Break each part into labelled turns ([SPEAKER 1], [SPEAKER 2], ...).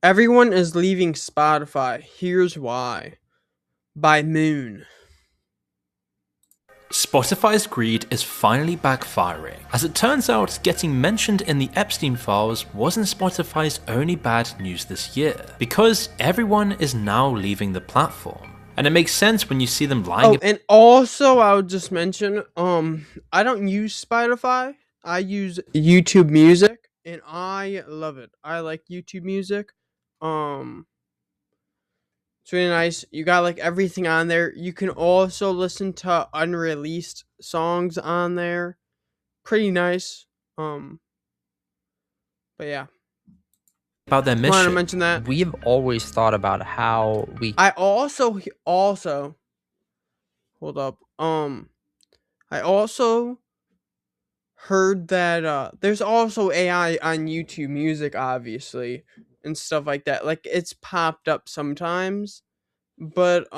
[SPEAKER 1] Everyone is leaving Spotify. Here's why. By Moon.
[SPEAKER 2] Spotify's greed is finally backfiring. As it turns out, getting mentioned in the Epstein files wasn't Spotify's only bad news this year, because everyone is now leaving the platform. And it makes sense when you see them lying.
[SPEAKER 1] Oh, and also I would just mention, I don't use Spotify. I use YouTube Music, and I love it. I like YouTube Music. Um, it's really nice. You got like everything on there. You can also listen to unreleased songs on there. Pretty nice. Um, but yeah,
[SPEAKER 2] About their
[SPEAKER 1] just wanted to
[SPEAKER 2] mission.
[SPEAKER 1] mention that.
[SPEAKER 3] We've always thought about how we
[SPEAKER 1] I also hold up. I also heard that there's also AI on YouTube Music, obviously, and stuff like that. Like it's popped up sometimes, but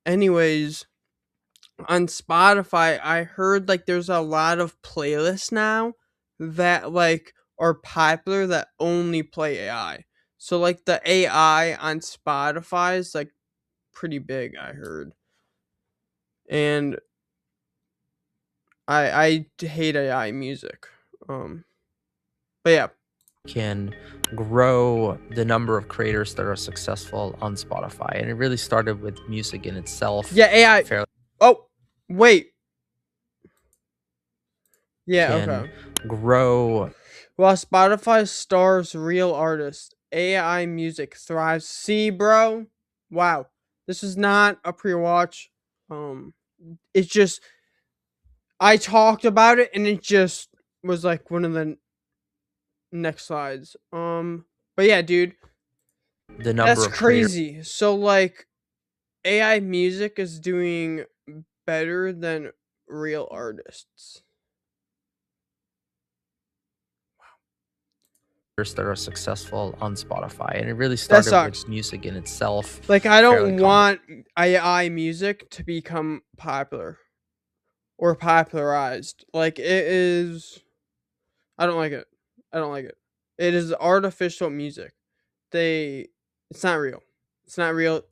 [SPEAKER 1] anyways, on Spotify, I heard like there's a lot of playlists now that like are popular that only play AI. So like the AI on Spotify is like pretty big, I heard. And I hate AI music. But yeah.
[SPEAKER 3] can grow the number of creators that are successful on Spotify. And it really started with music in itself.
[SPEAKER 1] Yeah, AI.
[SPEAKER 3] Fairly
[SPEAKER 1] Oh, wait. Yeah,
[SPEAKER 3] can
[SPEAKER 1] okay.
[SPEAKER 3] grow.
[SPEAKER 1] While Spotify stars real artists, AI music thrives. See, bro? Wow. This is not a pre-watch. It's just I talked about it and it just was like one of the next slides. But yeah, dude,
[SPEAKER 3] The number
[SPEAKER 1] that's
[SPEAKER 3] of creators
[SPEAKER 1] crazy. So like AI music is doing better than real artists.
[SPEAKER 3] that are successful on Spotify. And it really
[SPEAKER 1] That
[SPEAKER 3] started
[SPEAKER 1] sucks.
[SPEAKER 3] with music in itself.
[SPEAKER 1] Like I
[SPEAKER 3] fairly
[SPEAKER 1] don't
[SPEAKER 3] common.
[SPEAKER 1] want AI music to become popular or popularized. Like it is I don't like it. I don't like it. It is artificial music. It's not real. It's not real.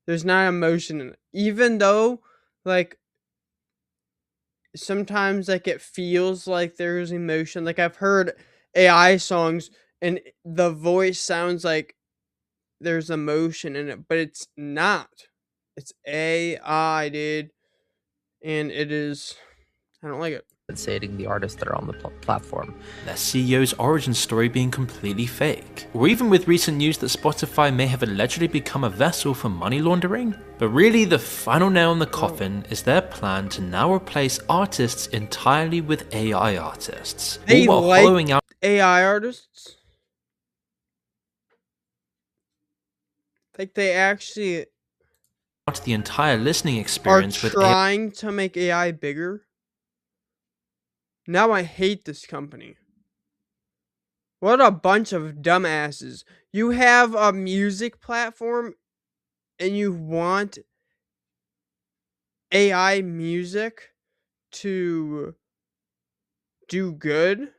[SPEAKER 1] There's not emotion in it. Even though like sometimes like it feels like there's emotion. Like I've heard AI songs and the voice sounds like there's emotion in it, but it's not. It's AI, dude, and it is. I don't like it.
[SPEAKER 3] Compensating the artists that are on the platform.
[SPEAKER 2] Their CEO's origin story being completely fake, or even with recent news that Spotify may have allegedly become a vessel for money laundering. But really, the final nail in the coffin is their plan to now replace artists entirely with AI artists,
[SPEAKER 1] They
[SPEAKER 2] all while
[SPEAKER 1] like
[SPEAKER 2] hollowing out
[SPEAKER 1] AI artists. Like they actually
[SPEAKER 2] the entire listening
[SPEAKER 1] are
[SPEAKER 2] experience with AI.
[SPEAKER 1] trying to make AI bigger. Now I hate this company. What a bunch of dumbasses. You have a music platform and you want AI music to do good?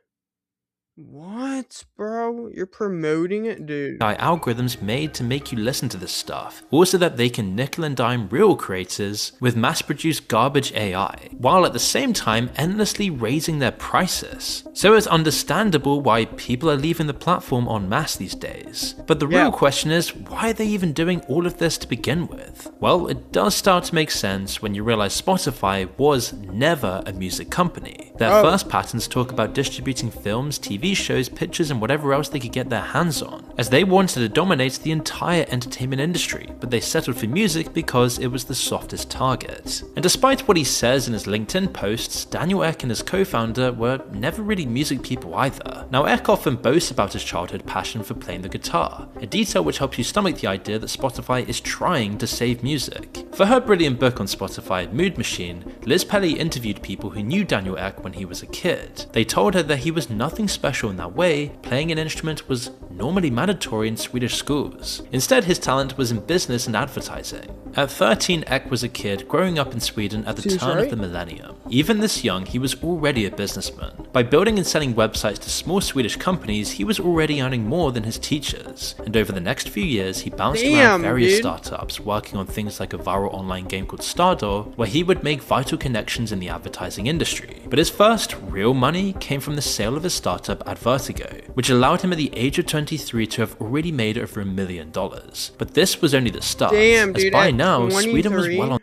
[SPEAKER 1] What, bro? You're promoting it, dude.
[SPEAKER 2] algorithms made to make you listen to this stuff, also that they can nickel and dime real creators with mass-produced garbage AI, while at the same time endlessly raising their prices. So it's understandable why people are leaving the platform en masse these days. But the real question is, why are they even doing all of this to begin with? Well, it does start to make sense when you realize Spotify was never a music company. Their first patents talk about distributing films, TV shows, pictures, and whatever else they could get their hands on, as they wanted to dominate the entire entertainment industry, but they settled for music because it was the softest target. And despite what he says in his LinkedIn posts, Daniel Ek and his co-founder were never really music people either. Now, Ek often boasts about his childhood passion for playing the guitar, a detail which helps you stomach the idea that Spotify is trying to save music. For her brilliant book on Spotify, Mood Machine, Liz Pelly interviewed people who knew Daniel Ek when he was a kid. They told her that he was nothing special in that way, playing an instrument was normally mandatory in Swedish schools. Instead, his talent was in business and advertising. At 13, Ek was a kid growing up in Sweden at the
[SPEAKER 1] Seems
[SPEAKER 2] turn
[SPEAKER 1] right.
[SPEAKER 2] of the millennium. Even this young, he was already a businessman. By building and selling websites to small Swedish companies, he was already earning more than his teachers. And over the next few years, he bounced around various
[SPEAKER 1] dude.
[SPEAKER 2] startups, working on things like a viral online game called Stardoor, where he would make vital connections in the advertising industry. But his first real money came from the sale of his startup AdVertigo, which allowed him at the age of 23 to have already made over $1 million. But this was only the start,
[SPEAKER 1] Damn,
[SPEAKER 2] as
[SPEAKER 1] dude.
[SPEAKER 2] by
[SPEAKER 1] At
[SPEAKER 2] now, Sweden was
[SPEAKER 1] 23?
[SPEAKER 2] well on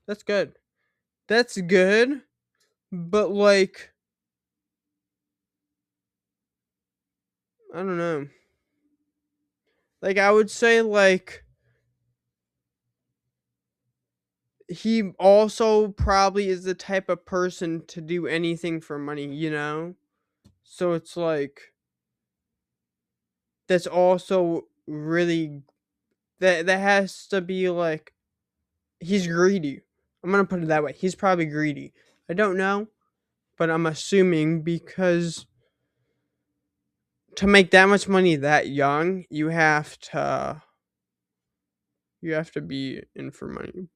[SPEAKER 1] That's good. That's good. But like, I don't know. Like, I would say like he also probably is the type of person to do anything for money, you know? So it's like that's also really that has to be like he's greedy. I'm gonna put it that way. He's probably greedy. I don't know, but I'm assuming because to make that much money that young, you have to be in for money.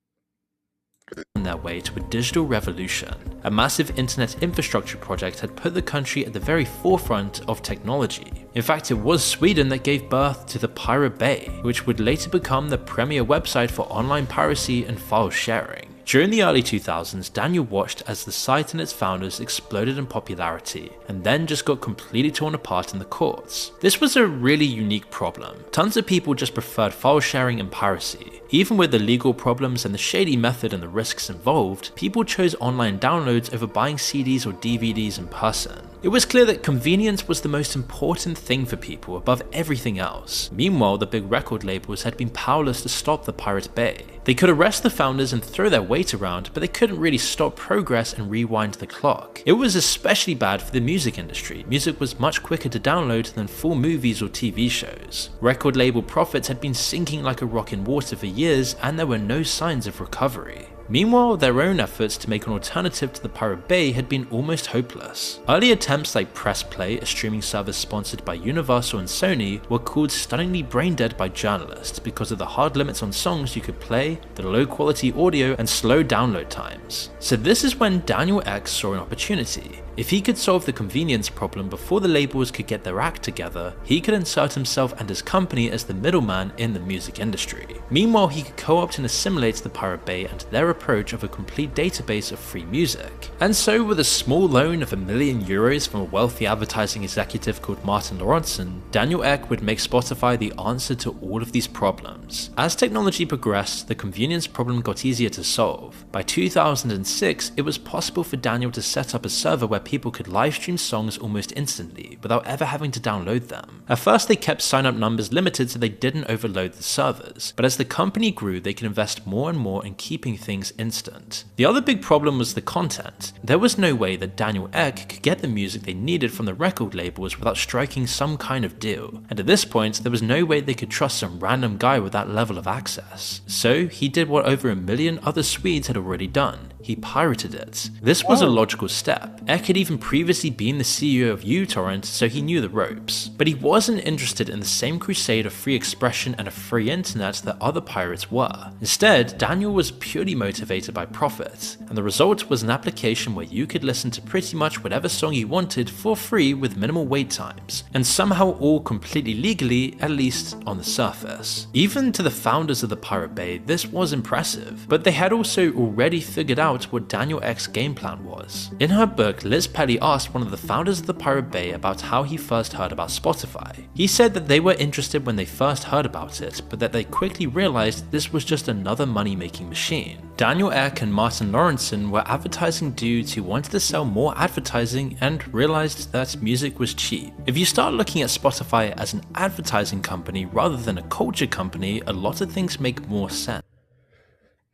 [SPEAKER 2] their way to a digital revolution. A massive internet infrastructure project had put the country at the very forefront of technology. In fact, it was Sweden that gave birth to the Pirate Bay, which would later become the premier website for online piracy and file sharing. During the early 2000s, Daniel watched as the site and its founders exploded in popularity, and then just got completely torn apart in the courts. This was a really unique problem. Tons of people just preferred file sharing and piracy. Even with the legal problems and the shady method and the risks involved, people chose online downloads over buying CDs or DVDs in person. It was clear that convenience was the most important thing for people above everything else. Meanwhile, the big record labels had been powerless to stop the Pirate Bay. They could arrest the founders and throw their weight around, but they couldn't really stop progress and rewind the clock. It was especially bad for the music industry. Music was much quicker to download than full movies or TV shows. Record label profits had been sinking like a rock in water for years, and there were no signs of recovery. Meanwhile, their own efforts to make an alternative to the Pirate Bay had been almost hopeless. Early attempts like Press Play, a streaming service sponsored by Universal and Sony, were called stunningly brain dead by journalists because of the hard limits on songs you could play, the low quality audio, and slow download times. So this is when Daniel Ek saw an opportunity. If he could solve the convenience problem before the labels could get their act together, he could insert himself and his company as the middleman in the music industry. Meanwhile, he could co-opt and assimilate the Pirate Bay and their approach of a complete database of free music. And so, with a small loan of €1 million from a wealthy advertising executive called Martin Lorentzen, Daniel Ek would make Spotify the answer to all of these problems. As technology progressed, the convenience problem got easier to solve. By 2006, it was possible for Daniel to set up a server where people could live stream songs almost instantly, without ever having to download them. At first, they kept sign-up numbers limited so they didn't overload the servers, but as the company grew, they could invest more and more in keeping things instant. The other big problem was the content. There was no way that Daniel Ek could get the music they needed from the record labels without striking some kind of deal, and at this point, there was no way they could trust some random guy with that level of access. So he did what over 1 million other Swedes had already done. He pirated it. This was a logical step. Ek had even previously been the CEO of uTorrent, so he knew the ropes. But he wasn't interested in the same crusade of free expression and a free internet that other pirates were. Instead, Daniel was purely motivated by profit, and the result was an application where you could listen to pretty much whatever song you wanted for free with minimal wait times, and somehow all completely legally, at least on the surface. Even to the founders of the Pirate Bay, this was impressive, but they had also already figured out what Daniel Ek's game plan was. In her book, Liz Pelly asked one of the founders of the Pirate Bay about how he first heard about Spotify. He said that they were interested when they first heard about it, but that they quickly realized this was just another money-making machine. Daniel Ek and Martin Lorentzen were advertising dudes who wanted to sell more advertising and realized that music was cheap. If you start looking at Spotify as an advertising company rather than a culture company, a lot of things make more sense.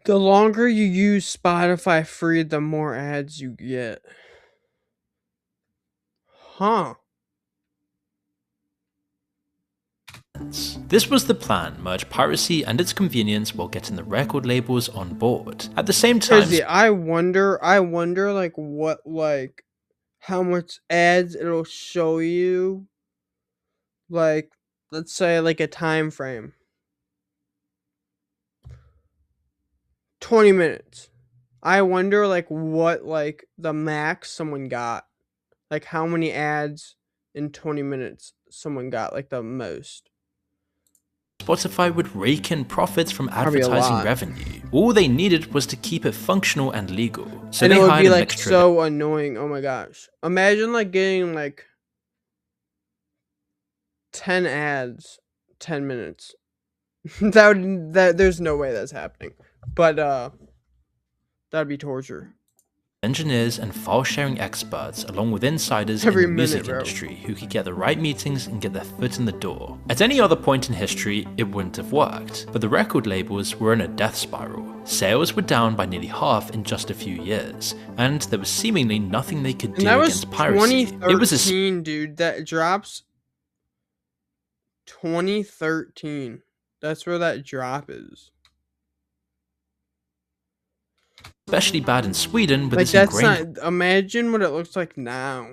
[SPEAKER 1] The longer you use Spotify free, the more ads you get. Huh.
[SPEAKER 2] This was the plan, merge piracy and its convenience while getting the record labels on board. At the same time,
[SPEAKER 1] Crazy. I wonder how much ads it'll show you. Like, let's say like a time frame. 20 minutes. I wonder like what like the max someone got. Like how many ads in 20 minutes someone got like the most.
[SPEAKER 2] Spotify would rake in profits from
[SPEAKER 1] Probably a
[SPEAKER 2] advertising
[SPEAKER 1] lot.
[SPEAKER 2] revenue. All they needed was to keep it functional and legal. So
[SPEAKER 1] And
[SPEAKER 2] they
[SPEAKER 1] it would
[SPEAKER 2] hired
[SPEAKER 1] be
[SPEAKER 2] a
[SPEAKER 1] like
[SPEAKER 2] mixture
[SPEAKER 1] so annoying. Oh my gosh. Imagine like getting like 10 ads 10 minutes. That there's no way that's happening. But that'd be torture.
[SPEAKER 2] engineers and file sharing experts, along with insiders
[SPEAKER 1] Every
[SPEAKER 2] in the music
[SPEAKER 1] minute, bro.
[SPEAKER 2] industry who could get the right meetings and get their foot in the door. At any other point in history, it wouldn't have worked, but the record labels were in a death spiral. Sales were down by nearly half in just a few years, and there was seemingly nothing they could
[SPEAKER 1] And
[SPEAKER 2] do
[SPEAKER 1] that was
[SPEAKER 2] against piracy.
[SPEAKER 1] 2013,
[SPEAKER 2] It was a
[SPEAKER 1] dude. That drops 2013. That's where that drop is.
[SPEAKER 2] especially bad in Sweden with
[SPEAKER 1] Like
[SPEAKER 2] its
[SPEAKER 1] that's
[SPEAKER 2] ingrained
[SPEAKER 1] not. Imagine what it looks like now.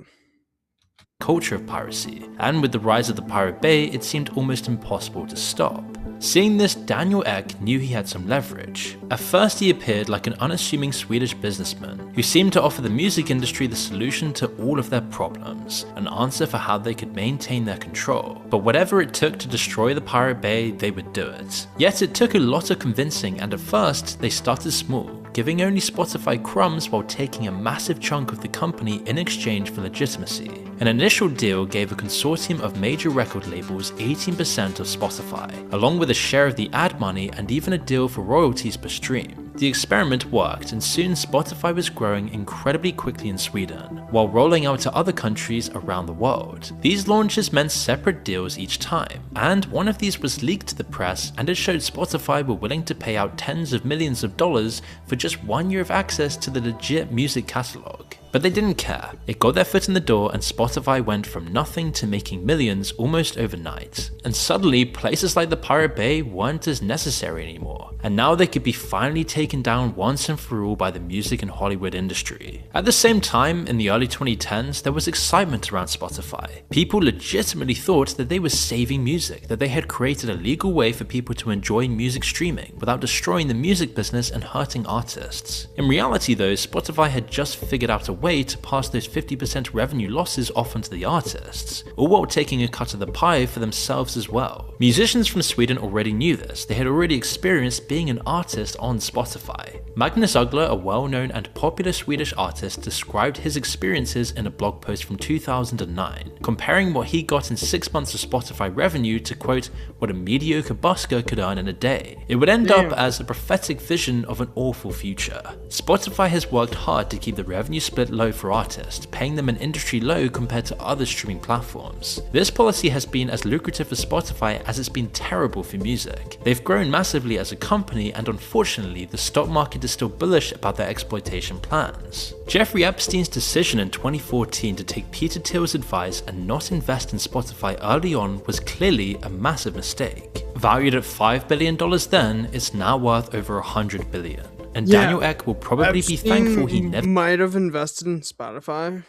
[SPEAKER 2] culture of piracy, and with the rise of the Pirate Bay, it seemed almost impossible to stop. Seeing this, Daniel Ek knew he had some leverage. At first he appeared like an unassuming Swedish businessman who seemed to offer the music industry the solution to all of their problems, an answer for how they could maintain their control. But whatever it took to destroy the Pirate Bay, they would do it. Yet it took a lot of convincing, and at first they started small, giving only Spotify crumbs while taking a massive chunk of the company in exchange for legitimacy. An initial deal gave a consortium of major record labels 18% of Spotify, along with a share of the ad money and even a deal for royalties per stream. The experiment worked, and soon Spotify was growing incredibly quickly in Sweden, while rolling out to other countries around the world. These launches meant separate deals each time, and one of these was leaked to the press, and it showed Spotify were willing to pay out tens of millions of dollars for just 1 year of access to the legit music catalog. But they didn't care. It got their foot in the door, and Spotify went from nothing to making millions almost overnight. And suddenly, places like the Pirate Bay weren't as necessary anymore, and now they could be finally taken down once and for all by the music and Hollywood industry. At the same time, in the early 2010s, there was excitement around Spotify. People legitimately thought that they were saving music, that they had created a legal way for people to enjoy music streaming without destroying the music business and hurting artists. In reality though, Spotify had just figured out a way to pass those 50% revenue losses off onto the artists, all while taking a cut of the pie for themselves as well. Musicians from Sweden already knew this. They had already experienced being an artist on Spotify. Magnus Uggla, a well-known and popular Swedish artist, described his experiences in a blog post from 2009, comparing what he got in 6 months of Spotify revenue to, quote, what a mediocre busker could earn in a day. It would end up as a prophetic vision of an awful future. Spotify has worked hard to keep the revenue split low for artists, paying them an industry low compared to other streaming platforms. This policy has been as lucrative for Spotify as it's been terrible for music. They've grown massively as a company, and unfortunately the stock market is still bullish about their exploitation plans. Jeffrey Epstein's decision in 2014 to take Peter Thiel's advice and not invest in Spotify early on was clearly a massive mistake. Valued at $5 billion then, it's now worth over $100 billion. And
[SPEAKER 1] Yeah,
[SPEAKER 2] Daniel Ek will probably be thankful he never
[SPEAKER 1] might have invested in Spotify.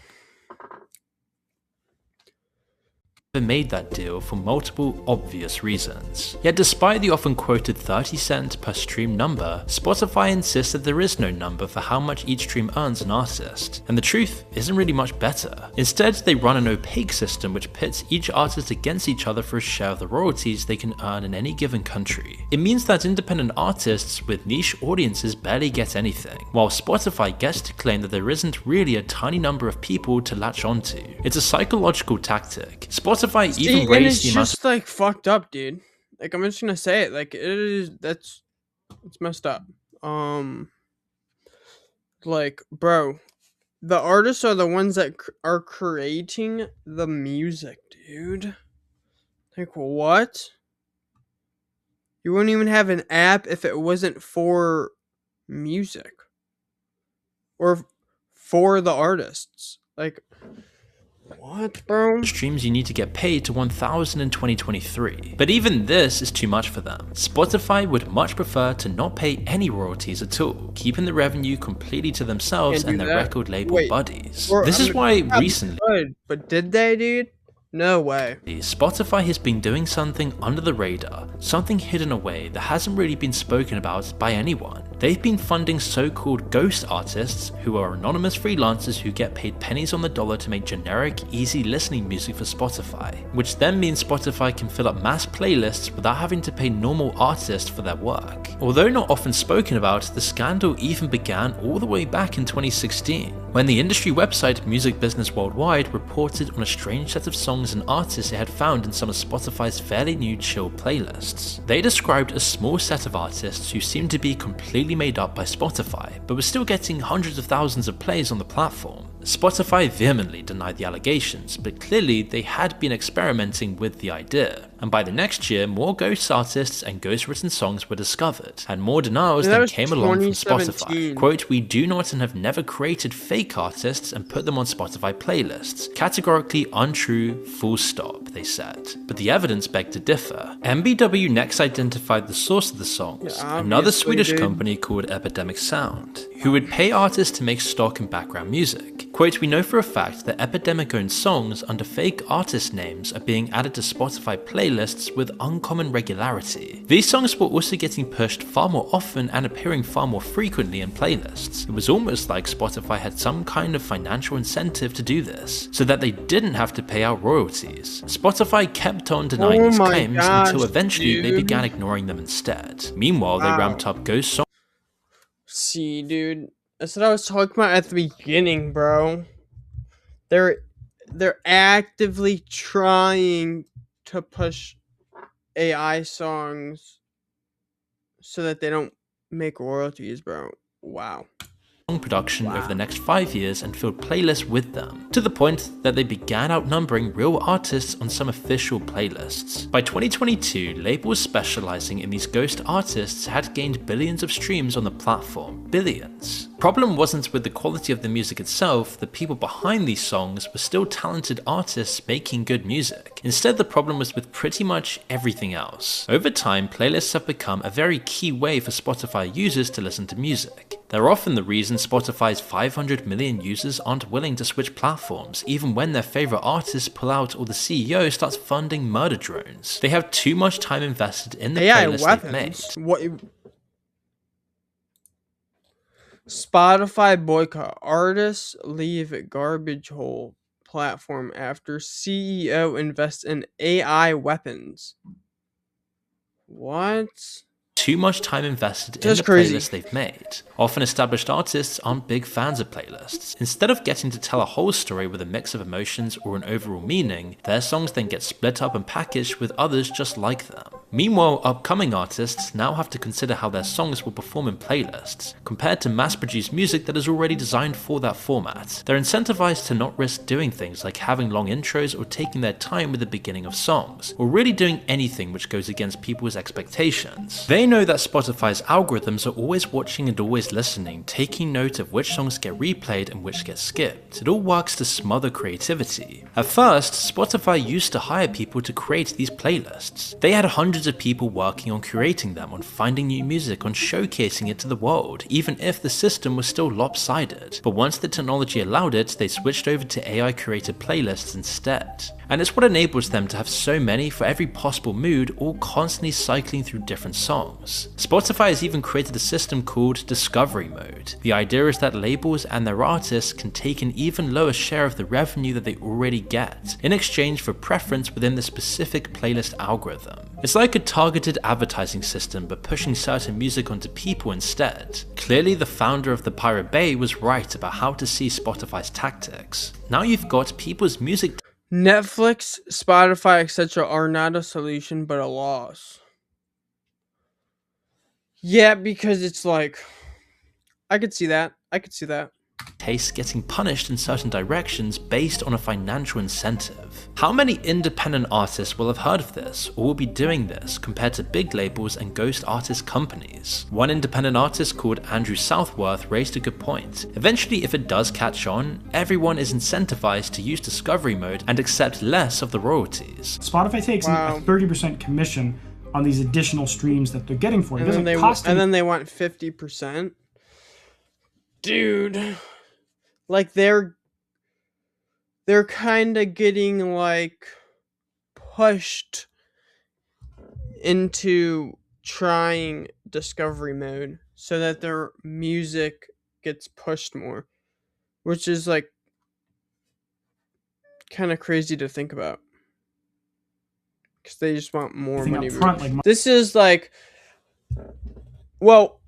[SPEAKER 2] made that deal for multiple obvious reasons. Yet despite the often quoted 30-cent per stream number, Spotify insists that there is no number for how much each stream earns an artist, and the truth isn't really much better. Instead, they run an opaque system which pits each artist against each other for a share of the royalties they can earn in any given country. It means that independent artists with niche audiences barely get anything, while Spotify gets to claim that there isn't really a tiny number of people to latch onto. It's a psychological tactic. Spotify even
[SPEAKER 1] And
[SPEAKER 2] raised
[SPEAKER 1] it's
[SPEAKER 2] the amount
[SPEAKER 1] just like fucked up, dude. Like I'm just gonna say it. Like it is. It's messed up. Like bro, the artists are the ones that are creating the music, dude. Like what? You wouldn't even have an app if it wasn't for music or for the artists. Like what, bro?
[SPEAKER 2] streams you need to get paid to 1,000 in 2023. But even this is too much for them. Spotify would much prefer to not pay any royalties at all, keeping the revenue completely to themselves
[SPEAKER 1] Can't
[SPEAKER 2] and
[SPEAKER 1] do
[SPEAKER 2] their
[SPEAKER 1] that.
[SPEAKER 2] record label
[SPEAKER 1] Wait,
[SPEAKER 2] buddies.
[SPEAKER 1] Or,
[SPEAKER 2] This
[SPEAKER 1] I
[SPEAKER 2] is
[SPEAKER 1] mean,
[SPEAKER 2] why
[SPEAKER 1] yeah,
[SPEAKER 2] recently
[SPEAKER 1] but did they, dude? No way.
[SPEAKER 2] Spotify has been doing something under the radar, something hidden away that hasn't really been spoken about by anyone. They've been funding so-called ghost artists, who are anonymous freelancers who get paid pennies on the dollar to make generic, easy listening music for Spotify, which then means Spotify can fill up mass playlists without having to pay normal artists for their work. Although not often spoken about, the scandal even began all the way back in 2016, when the industry website Music Business Worldwide reported on a strange set of songs and artists it had found in some of Spotify's fairly new chill playlists. They described a small set of artists who seemed to be completely made up by Spotify, but were still getting hundreds of thousands of plays on the platform. Spotify vehemently denied the allegations, but clearly they had been experimenting with the idea. And by the next year, more ghost artists and ghost-written songs were discovered, and more denials then came along from Spotify. Quote, "We do not and have never created fake artists and put them on Spotify playlists. Categorically untrue, full stop," they said. But the evidence begged to differ. MBW next identified the source of the songs, another Swedish company called Epidemic Sound, who would pay artists to make stock and background music. Quote, "We know for a fact that Epidemic-owned songs under fake artist names are being added to Spotify playlists with uncommon regularity. These songs were also getting pushed far more often and appearing far more frequently in playlists. It was almost like Spotify had some kind of financial incentive to do this, so that they didn't have to pay out royalties." Spotify kept on denying these claims until eventually they began ignoring them instead. Meanwhile, they ramped up ghost songs.
[SPEAKER 1] See, dude, that's what I was talking about at the beginning, bro. They're actively trying to push AI songs so that they don't make royalties, bro. Wow.
[SPEAKER 2] Production over the next 5 years and filled playlists with them, to the point that they began outnumbering real artists on some official playlists. By 2022, labels specializing in these ghost artists had gained billions of streams on the platform. Billions. Problem wasn't with the quality of the music itself, the people behind these songs were still talented artists making good music. Instead, the problem was with pretty much everything else. Over time, playlists have become a very key way for Spotify users to listen to music. They're often the reason Spotify's 500 million users aren't willing to switch platforms, even when their favorite artists pull out or the CEO starts funding murder drones. They have too much time invested in the playlist they've made.
[SPEAKER 1] What? Spotify boycott. Artists leave garbage hole platform after CEO invests in AI weapons. What?
[SPEAKER 2] Too much time invested in the playlists they've made. Often established artists aren't big fans of playlists. Instead of getting to tell a whole story with a mix of emotions or an overall meaning, their songs then get split up and packaged with others just like them. Meanwhile, upcoming artists now have to consider how their songs will perform in playlists, compared to mass-produced music that is already designed for that format. They're incentivized to not risk doing things like having long intros or taking their time with the beginning of songs, or really doing anything which goes against people's expectations. They know that Spotify's algorithms are always watching and always listening, taking note of which songs get replayed and which get skipped. It all works to smother creativity. At first, Spotify used to hire people to create these playlists. They had hundreds of people working on curating them, on finding new music, on showcasing it to the world, even if the system was still lopsided. But once the technology allowed it, they switched over to AI-created playlists instead. And it's what enables them to have so many for every possible mood, all constantly cycling through different songs. Spotify has even created a system called Discovery Mode. The idea is that labels and their artists can take an even lower share of the revenue that they already get, in exchange for preference within the specific playlist algorithm. It's like a targeted advertising system, but pushing certain music onto people instead. Clearly, the founder of the Pirate Bay was right about how to see Spotify's tactics. Now you've got people's music.
[SPEAKER 1] Netflix, Spotify, etc. are not a solution but a loss. Yeah, because it's like, I could see that.
[SPEAKER 2] Tastes getting punished in certain directions based on a financial incentive. How many independent artists will have heard of this or will be doing this compared to big labels and ghost artist companies? One independent artist called Andrew Southworth raised a good point. Eventually, if it does catch on, everyone is incentivized to use Discovery Mode and accept less of the royalties.
[SPEAKER 4] Spotify takes a 30% commission on these additional streams that they're getting for it. And then
[SPEAKER 1] they want 50%. Dude, like they're kind of getting like pushed into trying discovery mode so that their music gets pushed more, which is like kind of crazy to think about because they just want more money. This is like, well,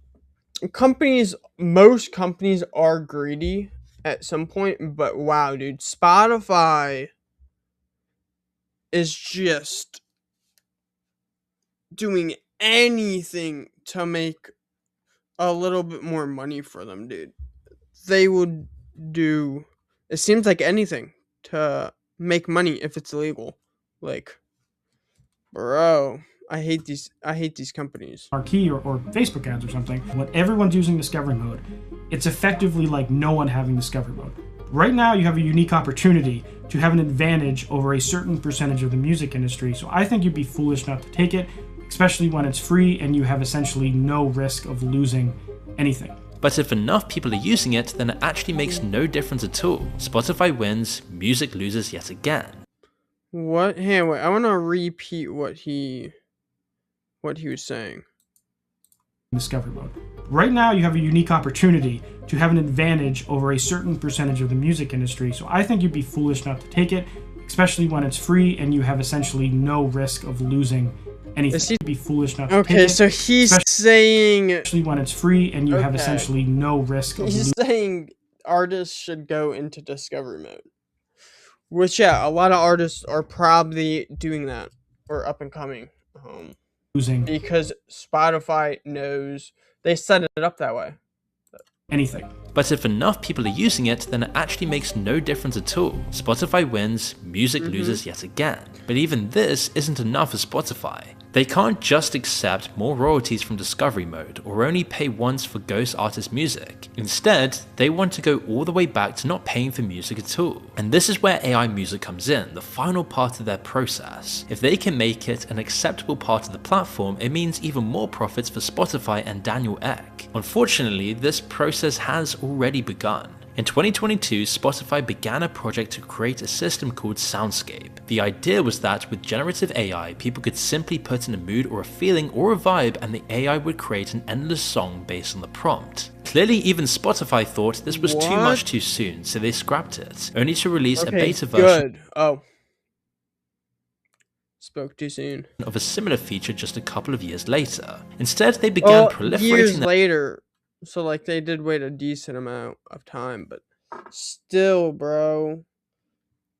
[SPEAKER 1] most companies are greedy at some point, but wow, dude, Spotify is just doing anything to make a little bit more money for them, dude. They would do, it seems like anything to make money if it's illegal. Like, bro, I hate these companies.
[SPEAKER 4] Marquee or Facebook ads or something. When everyone's using discovery mode, it's effectively like no one having discovery mode. Right now, you have a unique opportunity to have an advantage over a certain percentage of the music industry. So I think you'd be foolish not to take it, especially when it's free and you have essentially no risk of losing anything.
[SPEAKER 2] But if enough people are using it, then it actually makes no difference at all. Spotify wins, music loses yet again.
[SPEAKER 1] What? Hey, wait, I want to repeat what he was saying.
[SPEAKER 4] Discovery mode. Right now, you have a unique opportunity to have an advantage over a certain percentage of the music industry. So I think you'd be foolish not to take it, especially when it's free and you have essentially no risk of losing anything. Be foolish not to take it.
[SPEAKER 1] Okay, so he's saying,
[SPEAKER 4] especially when it's free and you have essentially no risk of
[SPEAKER 1] he's saying artists should go into discovery mode. Which, yeah, a lot of artists are probably doing that, or up and coming.
[SPEAKER 4] Losing
[SPEAKER 1] because Spotify knows they set it up that way.
[SPEAKER 4] Anything.
[SPEAKER 2] But if enough people are using it, then it actually makes no difference at all. Spotify wins, music loses yet again. But even this isn't enough for Spotify. They can't just accept more royalties from discovery mode or only pay once for ghost artist music. Instead, they want to go all the way back to not paying for music at all. And this is where AI music comes in, the final part of their process. If they can make it an acceptable part of the platform, it means even more profits for Spotify and Daniel Ek. Unfortunately, this process has already begun. In 2022, Spotify began a project to create a system called Soundscape. The idea was that with generative AI, people could simply put in a mood or a feeling or a vibe and the AI would create an endless song based on the prompt. Clearly, even Spotify thought this was too much too soon, so they scrapped it, only to release a beta version
[SPEAKER 1] spoke too soon
[SPEAKER 2] of a similar feature just a couple of years later. Instead, they began proliferating
[SPEAKER 1] years later. So, like, they did wait a decent amount of time, but still, bro.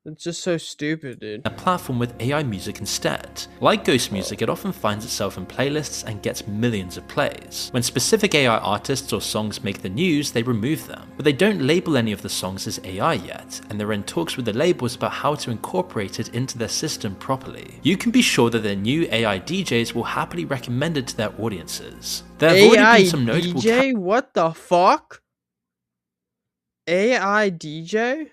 [SPEAKER 1] It's just so stupid, dude.
[SPEAKER 2] A platform with AI music instead. Like Ghost Music, it often finds itself in playlists and gets millions of plays. When specific AI artists or songs make the news, they remove them. But they don't label any of the songs as AI yet, and they're in talks with the labels about how to incorporate it into their system properly. You can be sure that their new AI DJs will happily recommend it to their audiences. There have already been some notable
[SPEAKER 1] DJ? What the fuck? AI DJ?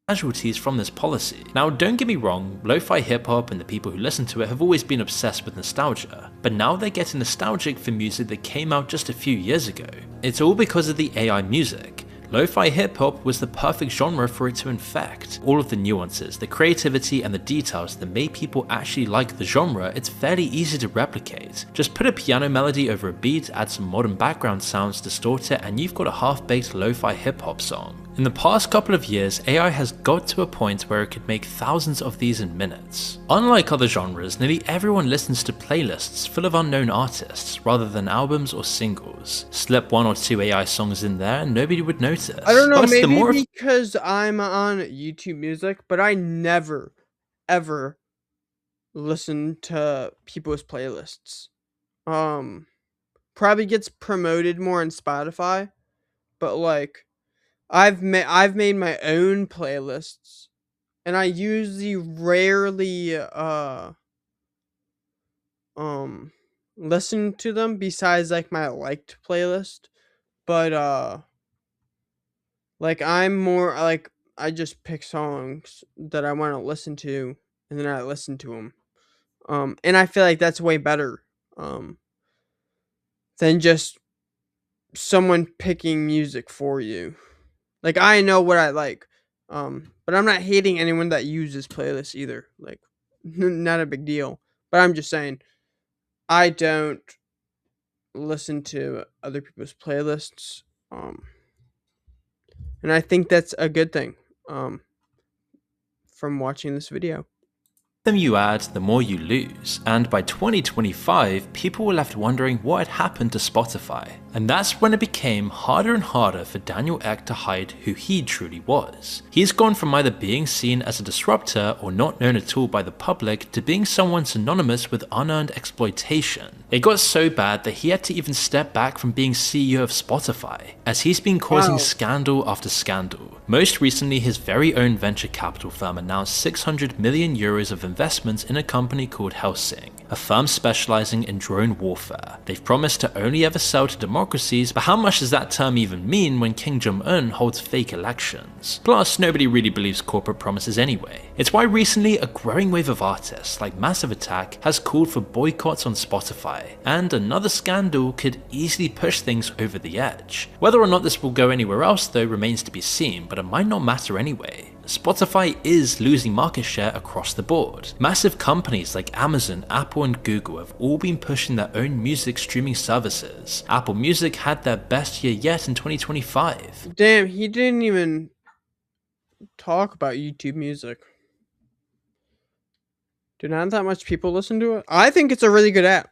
[SPEAKER 2] Casualties from this policy. Now, don't get me wrong, lo-fi hip-hop and the people who listen to it have always been obsessed with nostalgia, but now they're getting nostalgic for music that came out just a few years ago. It's all because of the AI music. Lo-fi hip-hop was the perfect genre for it to infect. All of the nuances, the creativity and the details that made people actually like the genre, it's fairly easy to replicate. Just put a piano melody over a beat, add some modern background sounds, distort it, and you've got a half-baked lo-fi hip-hop song. In the past couple of years, AI has got to a point where it could make thousands of these in minutes. Unlike other genres, nearly everyone listens to playlists full of unknown artists rather than albums or singles. Slip one or two AI songs in there and nobody would notice.
[SPEAKER 1] I don't know, maybe because I'm on YouTube Music, but I never, ever listen to people's playlists. Probably gets promoted more on Spotify, but like, I've made my own playlists, and I usually rarely listen to them besides like my liked playlist, but like I'm more like I just pick songs that I want to listen to and then I listen to them. And I feel like that's way better than just someone picking music for you. Like, I know what I like, but I'm not hating anyone that uses playlists either. Like, not a big deal. But I'm just saying, I don't listen to other people's playlists, um, and I think that's a good thing. Um, from watching this video.
[SPEAKER 2] The more you add, the more you lose, and by 2025, people were left wondering what had happened to Spotify. And that's when it became harder and harder for Daniel Ek to hide who he truly was. He's gone from either being seen as a disruptor or not known at all by the public to being someone synonymous with unearned exploitation. It got so bad that he had to even step back from being CEO of Spotify, as he's been causing scandal after scandal. Most recently, his very own venture capital firm announced 600 million euros of investments in a company called Helsing, a firm specializing in drone warfare. They've promised to only ever sell to democracies, but how much does that term even mean when Kim Jong-un holds fake elections? Plus, nobody really believes corporate promises anyway. It's why recently a growing wave of artists like Massive Attack has called for boycotts on Spotify, and another scandal could easily push things over the edge. Whether or not this will go anywhere else though remains to be seen, but it might not matter anyway. Spotify is losing market share across the board. Massive companies like Amazon, Apple and Google have all been pushing their own music streaming services. Apple Music had their best year yet in 2025.
[SPEAKER 1] Damn, he didn't even talk about YouTube Music. Do not that much people listen to it? I think it's a really good app.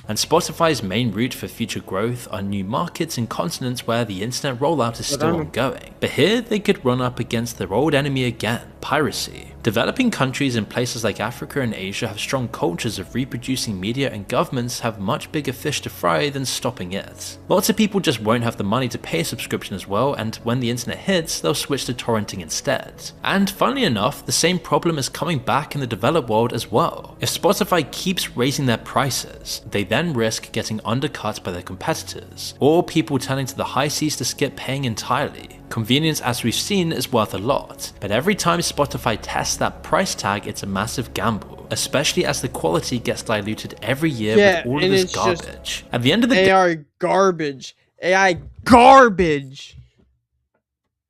[SPEAKER 2] And Spotify's main route for future growth are new markets and continents where the internet rollout is still ongoing. But here they could run up against their old enemy again, piracy. Developing countries in places like Africa and Asia have strong cultures of reproducing media, and governments have much bigger fish to fry than stopping it. Lots of people just won't have the money to pay a subscription as well, and when the internet hits, they'll switch to torrenting instead. And funnily enough, the same problem is coming back in the developed world as well. If Spotify keeps raising their prices, they then risk getting undercut by their competitors, or people turning to the high seas to skip paying entirely. Convenience, as we've seen, is worth a lot, but every time Spotify tests that price tag, it's a massive gamble, especially as the quality gets diluted every year with all of this garbage. At the end of the day,
[SPEAKER 1] AI garbage. AI garbage.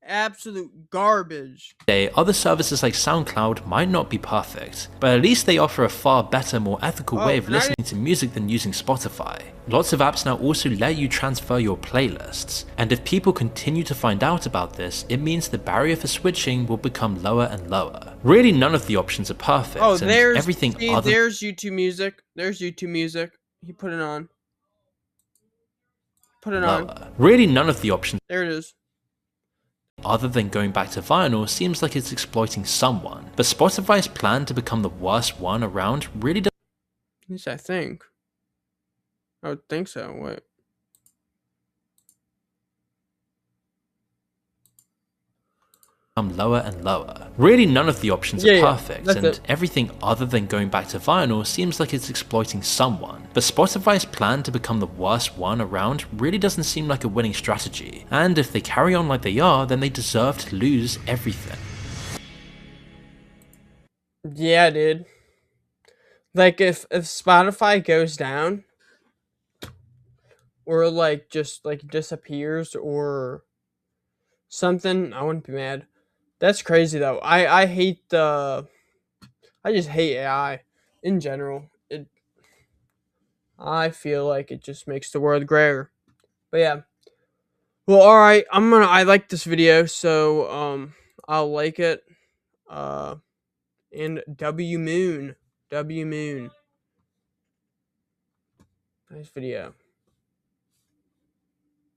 [SPEAKER 1] Absolute garbage.
[SPEAKER 2] Other services like SoundCloud might not be perfect, but at least they offer a far better, more ethical way of listening to music than using Spotify. Lots of apps now also let you transfer your playlists, and if people continue to find out about this, it means the barrier for switching will become lower and lower. Really, none of the options are perfect,
[SPEAKER 1] Oh,
[SPEAKER 2] and
[SPEAKER 1] there's
[SPEAKER 2] everything other
[SPEAKER 1] there's YouTube Music. There's YouTube Music. He put it on. Put it on.
[SPEAKER 2] Really, none of the options
[SPEAKER 1] There it is.
[SPEAKER 2] other than going back to vinyl seems like it's exploiting someone, but Spotify's plan to become the worst one around really does
[SPEAKER 1] At least I think. I would think so. Wait.
[SPEAKER 2] become lower and lower. Really, none of the options are perfect, and everything other than going back to vinyl seems like it's exploiting someone. But Spotify's plan to become the worst one around really doesn't seem like a winning strategy, and if they carry on like they are, then they deserve to lose everything.
[SPEAKER 1] Yeah, dude. Like if Spotify goes down, or like just like disappears or something, I wouldn't be mad. That's crazy though. I hate I just hate AI in general. I feel like it just makes the world grayer. But yeah. Well, all right. I like this video, so I'll like it. And W Moon. Nice video.